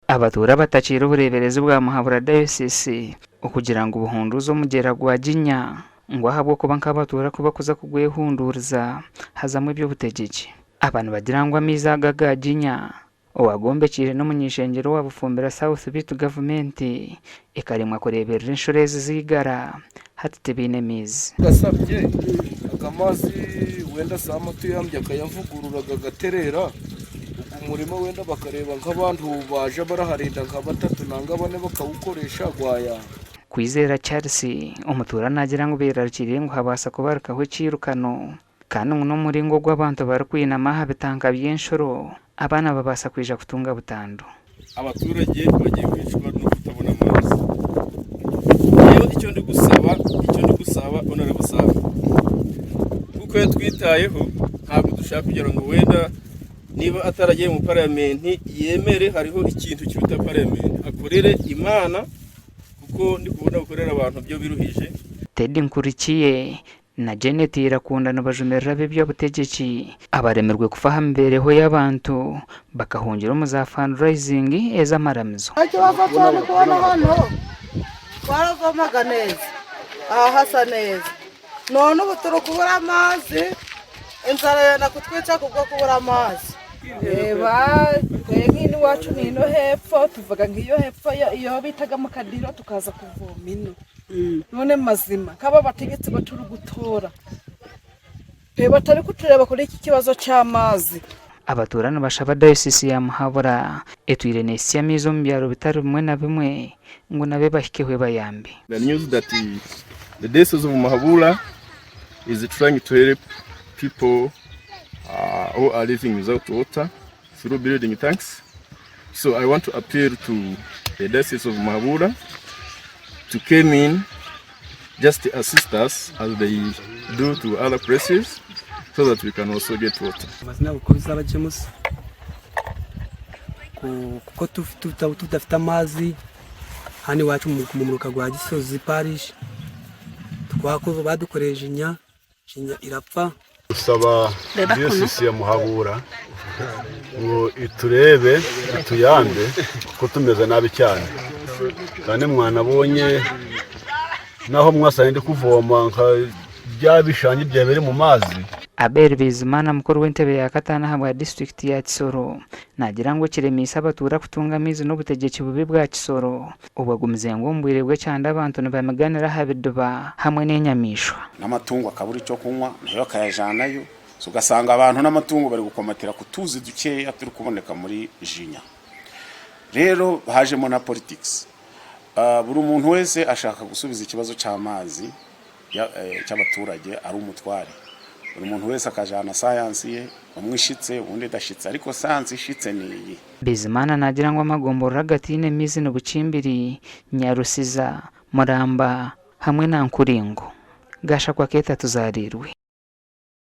abatura batakira ubureberezi bwa Muhabura Diocese ukugira ngo ubuhunduzo mugera gwa Ginya ngo ahabwo kuba nk'abatura kuba kuza kugwehunduriza hazamwe ibyo butegeki abantu bagira ngo amiza gaga Ginya owagombekire no munyishengero wa Bufumbira South Bitu government ikarimwa kureberera inshorezi zigara hatitebine mizi gasabye akamazi wenda sama tuyambye akayavugururaga gaterera umurimo wenda bakareba nk'abantu baje baraharinda nka batatu nanga bane bakawukoresha gwaya Kwizera Charles umutura nagira ngo berarukiriye ngo habasa kubarukaho cirukano kandi no muri ngo gw'abantu barakwinama habitanga by'inshoro abana babasa kwija kutunga butandu abaturage bagiye kwicwa no kutabona amazi iyo icyo ndi gusaba onara gusaba kuko twitayeho ntabwo dushaka kugira ngo wenda niba ataragiye mu parliament yemere hariho ikintu cyuta parliament akorere Imana kuko ndi kubona gukorera abantu byo biruhije Teddy Nkurikiye na Janet Irakundana bajumerera b'ibyo butegeki abaremerwe kufaha mbereho y'abantu bakahungira mu za fundraising ez'amaramizo Icyo bafatana kubona hano baravomaga neza aha hasa neza none ubu turi kubura amazi inzara yana kutwica kubwo kubura amazi reba nk'ino iwacu nino hepfo tuvuga nk'iyo hepfo iyo bitaga mu Kadiro tukaza kuvoma ino none mazima kaba bategetse baturi gutora batari kutureba kuri iki kibazo cy'amazi abaturana bashaba Diocese ya Muhabura etwire nesia mizo mbyaro bitari bimwe na bimwe ngo nabe bahikehwe bayambi. The news that the Diocese of Muhabura is trying to help people who are living without water through building tanks. So I want to appeal to the Diocese of Muhabura to come in just to assist us as they do to other places so that we can also get water. Kuko tudafite amazi hani wacu mu muruka gwa Gisozi parish twakoze badukoreje inya irapfa usaba Diocese ya Muhabura ngo iturebe ituyambe kuko tumeze nabi cyane kandi mwana bonye naho mwasanye ndi kuvoma nka byabishanye byabere mu mazi. Abel Bizimana mukuru w'intebe ya katana habwa district ya Kisoro nagira ngo kiremisa abatura kutunga amizi n'ubutegeki bubi bwa Kisoro ubagumize ngo mbwirebwe cyanda abantu nibamaganira habiduba hamwe n'inyamishwa n'amatungo akaburi cyo kunywa nayo kayajanayo ugasanga abantu n'amatungo bari gukomatira kutuzi dukeya turi kuboneka muri Jinya. Rero hajemo na politics. Buri umuntu wese ashaka gusubiza ikibazo cy'amazi cy'abaturage ari umutware. Buri muntu wese akajana science ye umwishitse ubundi dashitse ariko science ishitse niyi. Bizimana nagira ngo amagomboro hagati y'imizi n'ubucimbiri Nyarusiza Muramba hamwe na Nkuringo gasha kwa keta tuzarirwe.